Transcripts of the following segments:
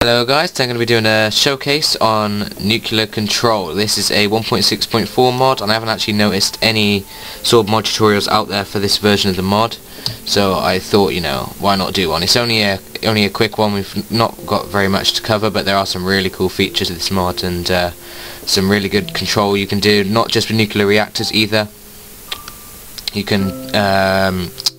Hello guys, today I'm going to be doing a showcase on nuclear control. This is a 1.6.4 mod and I haven't actually noticed any sort of mod tutorials out there for this version of the mod. So I thought, why not do one? It's only a quick one. We've not got very much to cover, but there are some really cool features of this mod and some really good control you can do, not just with nuclear reactors either. You can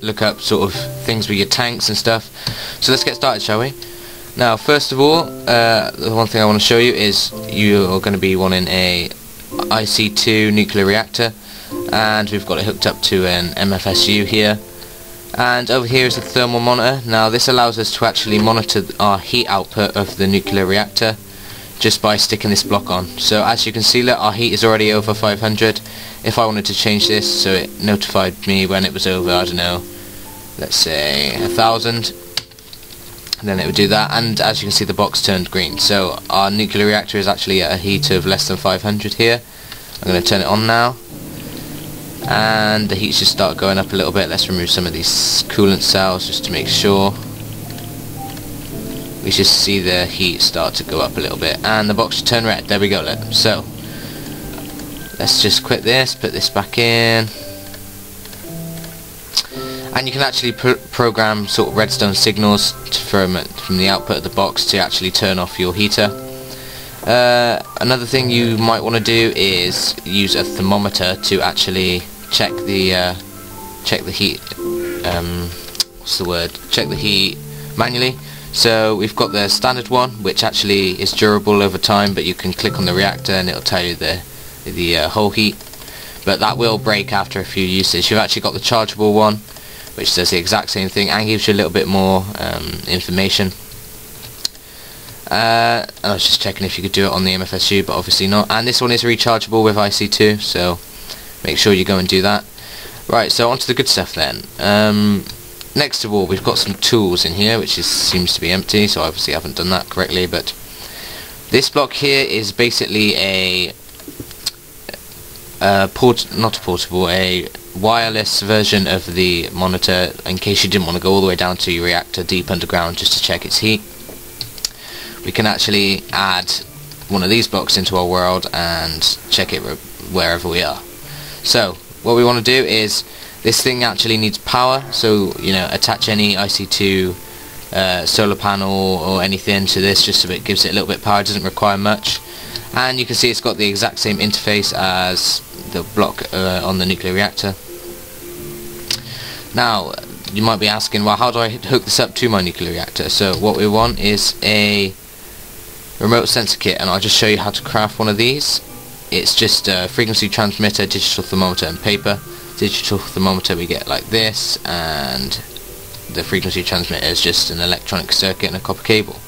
look up sort of things with your tanks and stuff. So let's get started, shall we? Now, first of all, the one thing I want to show you is you're going to be wanting a IC2 nuclear reactor, and we've got it hooked up to an MFSU here. And over here is the thermal monitor. Now, this allows us to actually monitor our heat output of the nuclear reactor just by sticking this block on. So as you can see, look, our heat is already over 500. If I wanted to change this so it notified me when it was over, I don't know, let's say 1000. Then it would do that, and as you can see the box turned green. So our nuclear reactor is actually at a heat of less than 500 here. I'm going to turn it on now, and the heat should start going up a little bit. Let's remove some of these coolant cells just to make sure. We should see the heat start to go up a little bit, and the box should turn red. There we go. Look. So let's just quit this, put this back in. And you can actually program sort of redstone signals from the output of the box to actually turn off your heater. Another thing you might want to do is use a thermometer to actually check the heat. Check the heat manually. So we've got the standard one, which actually is durable over time, but you can click on the reactor and it'll tell you the whole heat. But that will break after a few uses. You've actually got the chargeable one, which does the exact same thing and gives you a little bit more information. And I was just checking if you could do it on the MFSU, but obviously not. And this one is rechargeable with IC2, so make sure you go and do that. Right, so on to the good stuff then. Next of all, we've got some tools in here, which seems to be empty, so obviously I haven't done that correctly. But this block here is basically a wireless version of the monitor, in case you didn't want to go all the way down to your reactor deep underground just to check its heat. We can actually add one of these blocks into our world and check it wherever we are. So what we want to do is, this thing actually needs power, so attach any IC2 solar panel or anything to this just so it gives it a little bit of power. It doesn't require much. And you can see it's got the exact same interface as the block on the nuclear reactor. Now, you might be asking, well, how do I hook this up to my nuclear reactor? So what we want is a remote sensor kit, and I'll just show you how to craft one of these. It's just a frequency transmitter, digital thermometer and paper. Digital thermometer we get like this, and the frequency transmitter is just an electronic circuit and a copper cable.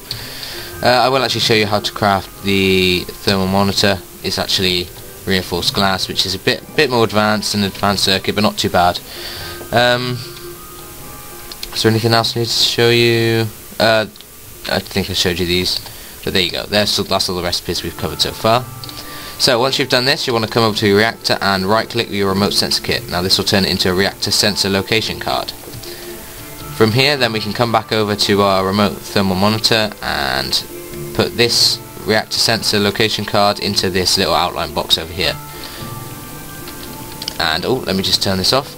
I will actually show you how to craft the thermal monitor. It's actually reinforced glass, which is a bit more advanced than an advanced circuit, but not too bad. Is there anything else I need to show you? I think I showed you these, but there you go. That's all the recipes we've covered so far. So once you've done this, you want to come over to your reactor and right click your remote sensor kit. Now this will turn it into a reactor sensor location card. From here then we can come back over to our remote thermal monitor and put this reactor sensor location card into this little outline box over here. And let me just turn this off.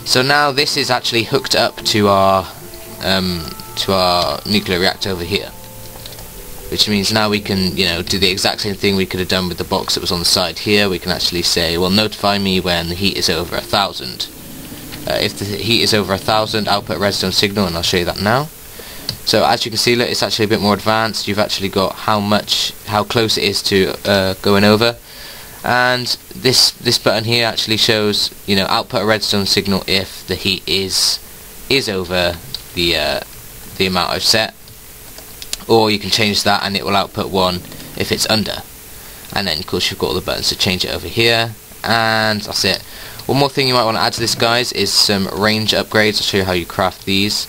So now this is actually hooked up to our nuclear reactor over here, which means now we can do the exact same thing we could have done with the box that was on the side here. We can actually say, well, notify me when the heat is over 1000. If the heat is over 1000, output redstone signal, and I'll show you that now. So as you can see, look, it's actually a bit more advanced. You've actually got how close it is to going over, and this button here actually shows output a redstone signal if the heat is over the amount I've set, or you can change that and it will output 1 if it's under. And then of course you've got all the buttons to change it over here, and that's it. One more thing you might want to add to this, guys, is some range upgrades. I'll show you how you craft these.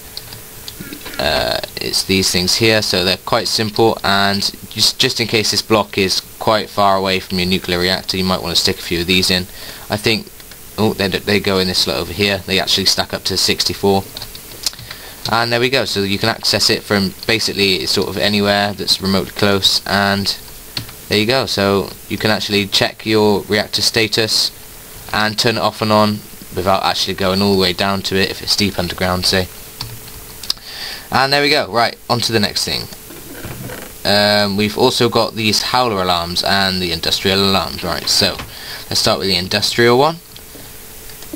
It's these things here, so they're quite simple, and just in case this block is quite far away from your nuclear reactor, you might want to stick a few of these in. I think they go in this slot over here. They actually stack up to 64. And there we go, so you can access it from basically sort of anywhere that's remote close, and there you go. So you can actually check your reactor status and turn it off and on without actually going all the way down to it if it's deep underground, say. And there we go. Right, on to the next thing. We've also got these howler alarms and the industrial alarms. Right, so let's start with the industrial one.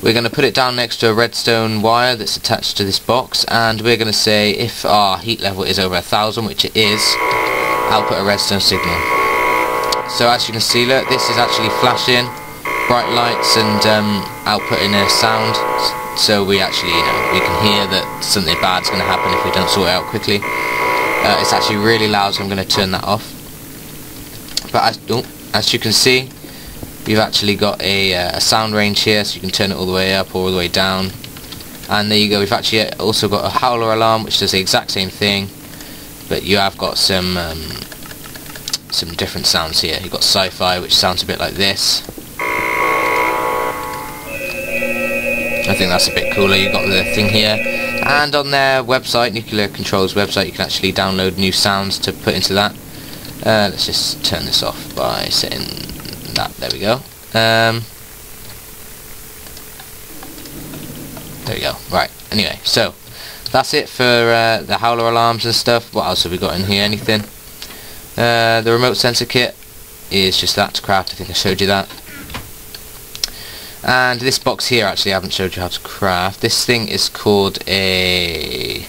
We're going to put it down next to a redstone wire that's attached to this box, and we're going to say if our heat level is over 1000, which it is, output a redstone signal. So as you can see, look, this is actually flashing bright lights and outputting a sound, so we actually, we can hear that something bad's going to happen if we don't sort it out quickly. It's actually really loud, so I'm going to turn that off. But as you can see, you've actually got a sound range here, so you can turn it all the way up or all the way down. And there you go, we've actually also got a howler alarm which does the exact same thing, but you have got some different sounds here. You've got sci-fi, which sounds a bit like this. I think that's a bit cooler. You've got the thing here, and on their website, Nuclear Control's website, you can actually download new sounds to put into that. Let's just turn this off by setting that. There we go. There we go. Right, anyway, so that's it for the howler alarms and stuff. What else have we got in here? Anything? The remote sensor kit is just that to craft. I think I showed you that. And this box here, actually, I haven't showed you how to craft. This thing is called a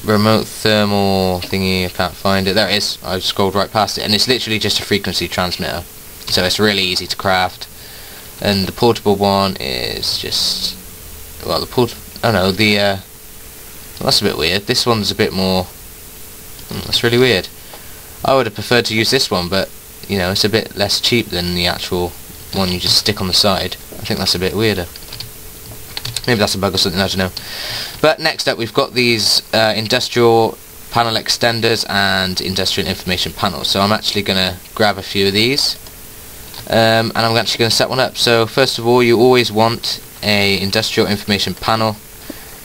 remote thermal thingy. I can't find it. There it is. I scrolled right past it, and it's literally just a frequency transmitter, so it's really easy to craft. And the portable one is just, well, well, that's a bit weird. This one's a bit more, that's really weird. I would have preferred to use this one, but it's a bit less cheap than the actual one you just stick on the side. I think that's a bit weirder. Maybe that's a bug or something, I don't know. But next up, we've got these industrial panel extenders and industrial information panels. So I'm actually going to grab a few of these, and I'm actually going to set one up. So first of all, you always want a industrial information panel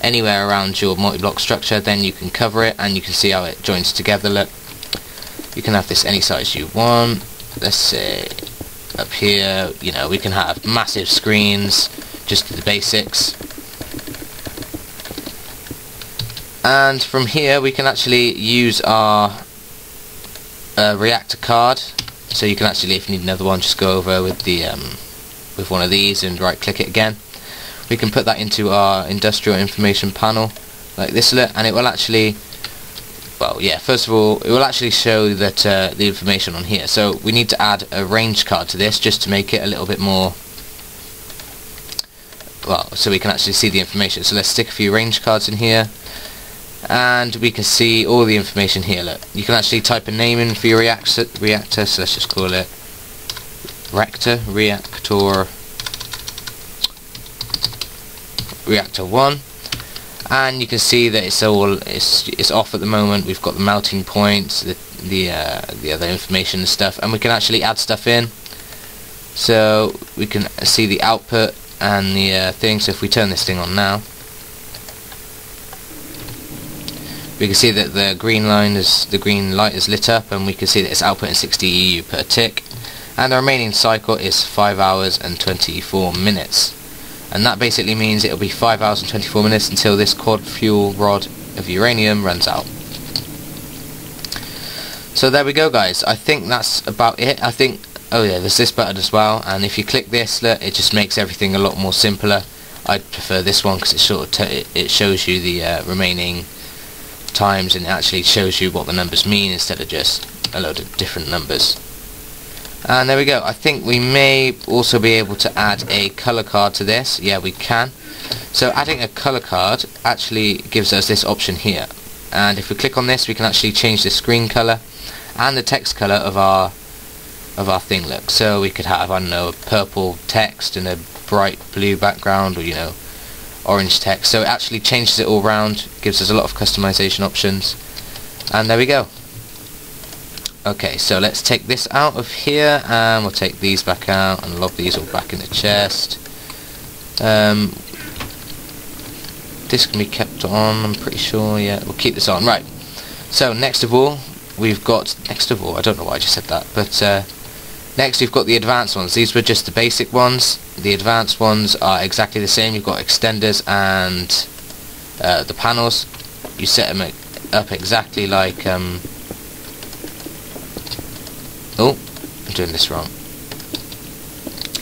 anywhere around your multi-block structure. Then you can cover it, and you can see how it joins together. Look, you can have this any size you want. Let's say up here, we can have massive screens, just the basics. And from here we can actually use our reactor card. So you can actually, if you need another one, just go over with the with one of these and right click it again. We can put that into our industrial information panel like this, and it will actually, well, yeah, first of all, it will actually show that the information on here. So we need to add a range card to this just to make it a little bit more, well, so we can actually see the information. So let's stick a few range cards in here, and we can see all the information here. Look, you can actually type a name in for your reactor. So let's just call it reactor 1. And you can see that it's off at the moment. We've got the melting points, the other information and stuff, and we can actually add stuff in. So we can see the output and the thing. So if we turn this thing on now, we can see that the green light is lit up, and we can see that it's outputting 60 EU per tick, and the remaining cycle is 5 hours and 24 minutes. And that basically means it'll be 5 hours and 24 minutes until this quad fuel rod of uranium runs out. So there we go, guys. I think that's about it. I think, oh yeah, there's this button as well, and if you click this, look, it just makes everything a lot more simpler. I'd prefer this one because it shows you the remaining times, and it actually shows you what the numbers mean instead of just a load of different numbers. And there we go. I think we may also be able to add a color card to this. Yeah, we can. So adding a color card actually gives us this option here, and if we click on this, we can actually change the screen color and the text color of our thing. Look, so we could have, I don't know, a purple text and a bright blue background, or orange text. So it actually changes it all around, gives us a lot of customization options, and there we go. Okay, so let's take this out of here, and we'll take these back out and lob these all back in the chest. this can be kept on, I'm pretty sure. Yeah, we'll keep this on. Right, so next of all we've got, I don't know why I just said that, but next we've got the advanced ones. These were just the basic ones. The advanced ones are exactly the same. You've got extenders and the panels. You set them up exactly like oh, I'm doing this wrong.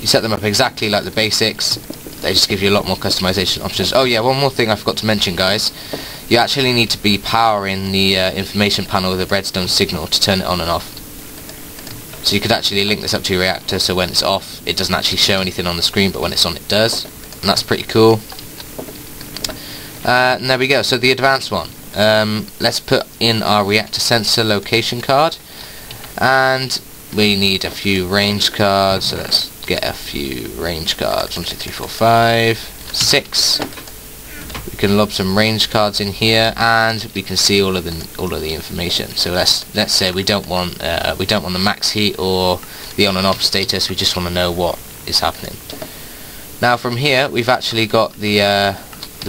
You set them up exactly like the basics. They just give you a lot more customization options. Oh yeah, one more thing I forgot to mention, guys. You actually need to be powering the information panel with a redstone signal to turn it on and off. So you could actually link this up to your reactor, so when it's off it doesn't actually show anything on the screen, but when it's on it does. And that's pretty cool. And there we go. So the advanced one. Let's put in our reactor sensor location card. And we need a few range cards, so let's get a few range cards. 1, 2, 3, 4, 5, 6. We can lob some range cards in here, and we can see all of the information. So let's say we don't want the max heat or the on and off status. We just want to know what is happening. Now from here we've actually got the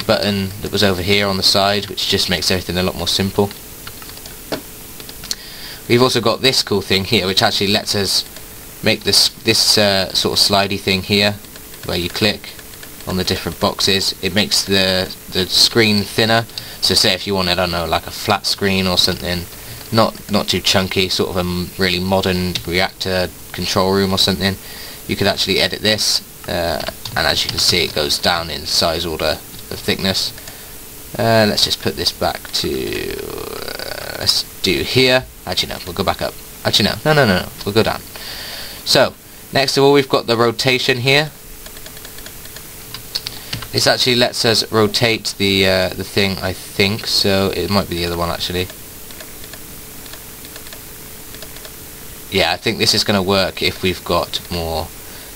button that was over here on the side, which just makes everything a lot more simple. We've also got this cool thing here, which actually lets us make this sort of slidey thing here, where you click on the different boxes. It makes the screen thinner. So say if you wanted, I don't know, like a flat screen or something, not too chunky, sort of a really modern reactor control room or something, you could actually edit this, and as you can see it goes down in size order of thickness. Let's just put this back to let's do here. Actually no, we'll go back up. Actually no, we'll go down. So next of all we've got the rotation here. This actually lets us rotate the thing, I think, so it might be the other one actually. Yeah, I think this is going to work if we've got more.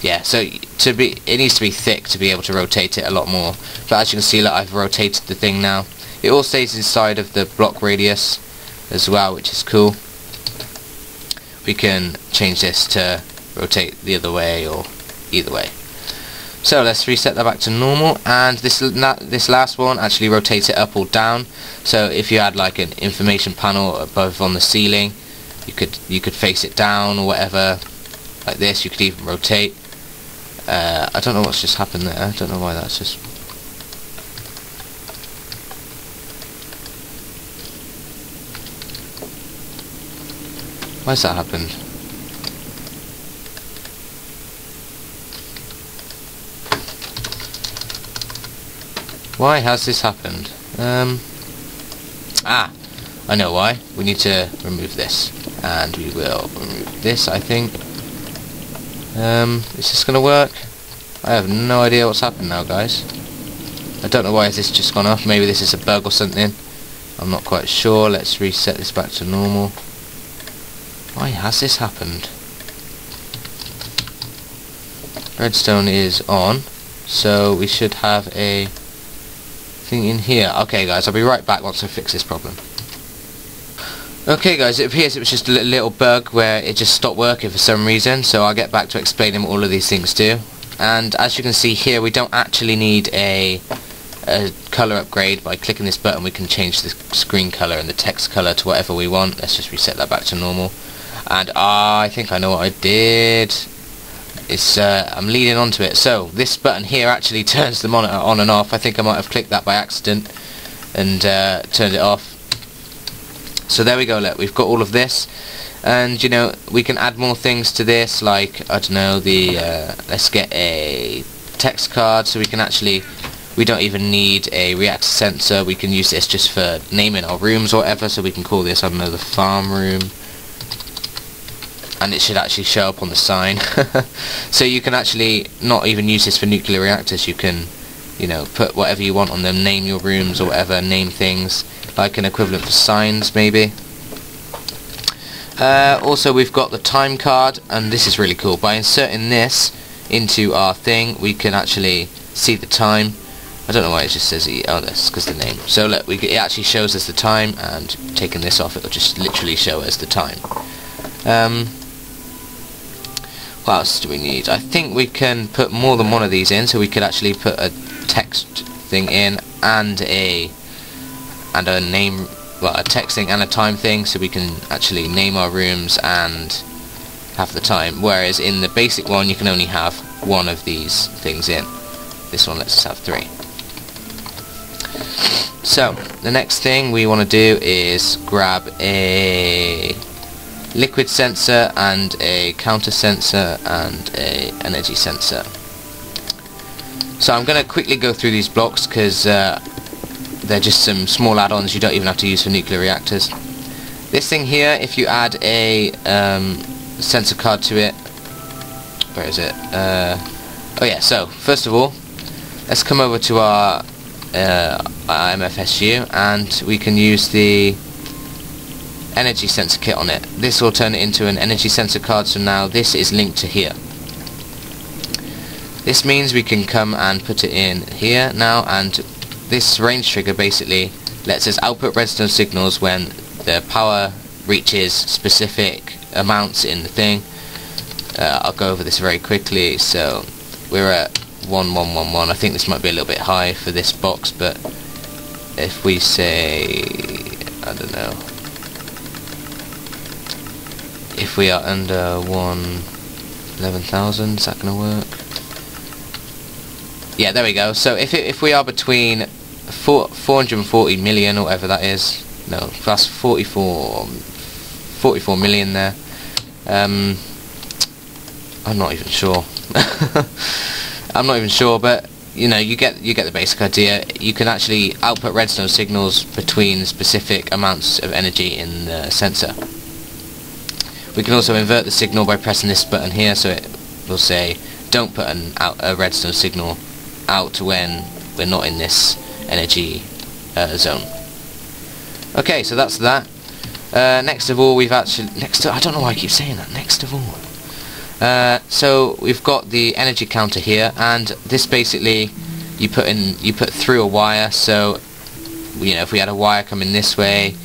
Yeah, so it needs to be thick to be able to rotate it a lot more. But as you can see, look, I've rotated the thing now. It all stays inside of the block radius as well, which is cool. We can change this to rotate the other way or either way. So let's reset that back to normal, and this last one actually rotates it up or down. So if you had like an information panel above on the ceiling, you could face it down or whatever, like this. You could even rotate. I don't know what's just happened there. I don't know why that's just. Why's that happened? Why has this happened? I know why. We need to remove this, and we will remove this, I think. Is this gonna work? I have no idea what's happened now, guys. I don't know why this just gone off. Maybe this is a bug or something. I'm not quite sure. Let's reset this back to normal. Why has this happened? Redstone is on, so we should have a thing in here. Okay guys, I'll be right back once I fix this problem. Okay guys, it appears it was just a little bug where it just stopped working for some reason, so I'll get back to explaining what all of these things do. And as you can see here, we don't actually need a colour upgrade. By clicking this button we can change the screen colour and the text colour to whatever we want. Let's just reset that back to normal. And I think I know what I did. It's I'm leading onto it. So this button here actually turns the monitor on and off. I think I might have clicked that by accident and turned it off. So there we go, look, we've got all of this, and you know, we can add more things to this, like, I don't know, let's get a text card, so we can actually, we don't even need a reactor sensor. We can use this just for naming our rooms or whatever, so we can call this, I don't know, the farm room, and it should actually show up on the sign. So you can actually not even use this for nuclear reactors. You can, you know, put whatever you want on them, name your rooms or whatever, name things, like an equivalent for signs maybe. Also we've got the time card, and this is really cool. By inserting this into our thing we can actually see the time. I don't know why it just says oh, that's because the name. So look, it actually shows us the time, and taking this off it'll just literally show us the time. What else do we need? I think we can put more than one of these in, so we could actually put a text thing in, and a name, well, a text thing and a time thing, so we can actually name our rooms and have the time, whereas in the basic one you can only have one of these things in. This one lets us have 3. So the next thing we want to do is grab a liquid sensor and a counter sensor and a energy sensor. So I'm going to quickly go through these blocks because they're just some small add-ons you don't even have to use for nuclear reactors. This thing here, if you add a sensor card to it, where is it? Oh yeah, so first of all, let's come over to our MFSU and we can use the energy sensor kit on it. This will turn it into an energy sensor card, so now this is linked to here. This means we can come and put it in here now, and this range trigger basically lets us output redstone signals when the power reaches specific amounts in the thing. I'll go over this very quickly. So we're at 1111. I think this might be a little bit high for this box, but if we say, I don't know, if we are under 11,000, is that going to work? Yeah, there we go. So if we are between 440 million or whatever that is, no, that's 44 million there. I'm not even sure. I'm not even sure, but you know, you get the basic idea. You can actually output redstone signals between specific amounts of energy in the sensor. We can also invert the signal by pressing this button here, so it will say don't put a redstone signal out when we're not in this energy zone. Okay, so that's that. Next of all, we've actually I don't know why I keep saying that. Next of all, so we've got the energy counter here, and this basically you put through a wire. So you know, if we had a wire coming this way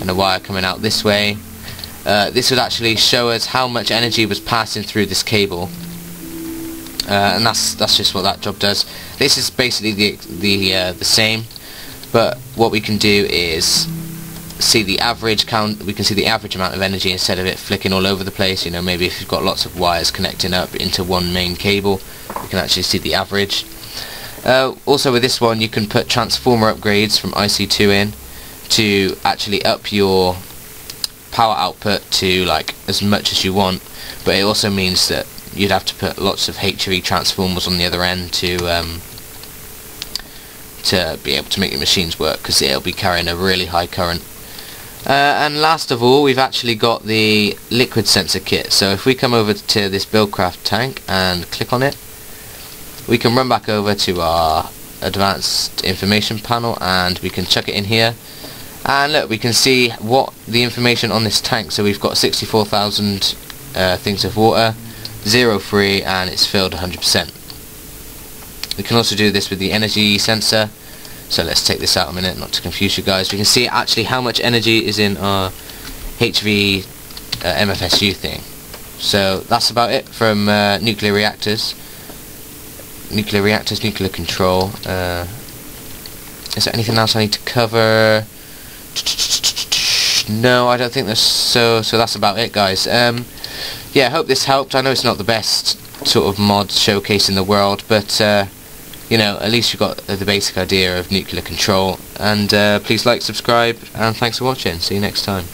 and a wire coming out this way, this would actually show us how much energy was passing through this cable. And that's just what that job does. This is basically the same, but what we can do is see the average count. We can see the average amount of energy instead of it flicking all over the place. You know, maybe if you've got lots of wires connecting up into one main cable, you can actually see the average. Also with this one, you can put transformer upgrades from IC2 in to actually up your power output to like as much as you want, but it also means that you'd have to put lots of HV transformers on the other end to be able to make your machines work, because it'll be carrying a really high current. And last of all, we've actually got the liquid sensor kit. So if we come over to this Buildcraft tank and click on it, we can run back over to our advanced information panel and we can chuck it in here. And look, we can see what the information on this tank. So we've got 64,000 things of water, 0 free, and it's filled 100%. We can also do this with the energy sensor. So let's take this out a minute, not to confuse you guys. We can see actually how much energy is in our HV MFSU thing. So that's about it from nuclear reactors. Nuclear control. Is there anything else I need to cover? No, I don't think there's. So that's about it, guys. Yeah, I hope this helped. I know it's not the best sort of mod showcase in the world, but you know, at least you've got the basic idea of nuclear control. And please like, subscribe, and thanks for watching. See you next time.